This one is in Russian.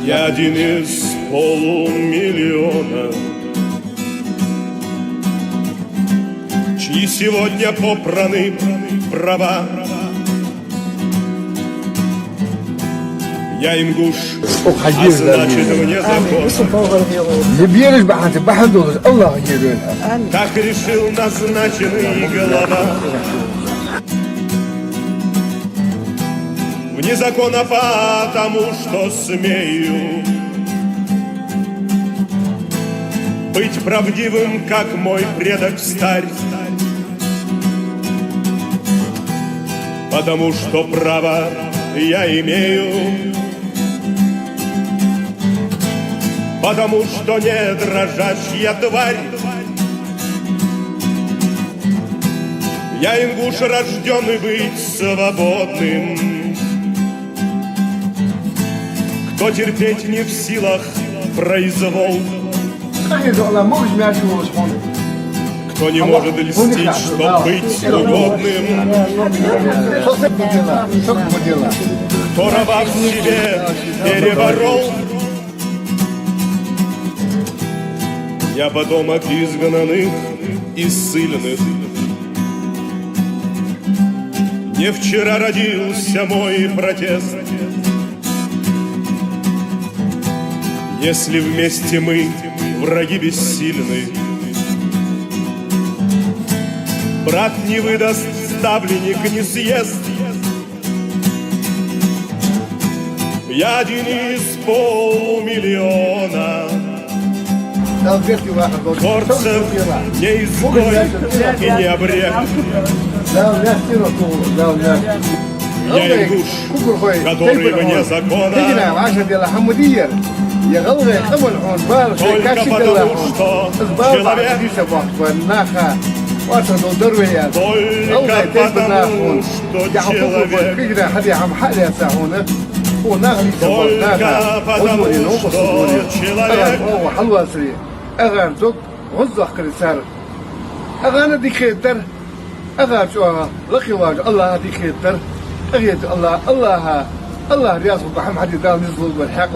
Я один из полумиллиона, чьи сегодня попраны права. Я ингуш, а значит вне закона. Так решил назначенный глава. Вне закона потому, что смею быть правдивым, как мой предок старь. Потому что право я имею, потому что не дрожащая тварь. Я ингуш, рожденный быть свободным, кто терпеть не в силах произвол, кто не может льстить, чтоб быть угодным, кто раба в себе переборол. Я потомок изгнанных и ссыльных. Не вчера родился мой протест. Если вместе мы враги бессильны, брат не выдаст, ставленник не съест. Я один из полумиллиона, горцев не изгой и не обрек. Я ингуш, который вне закона, только потому, что человек, только потому, что الله رياض محمد دام يزول بالحق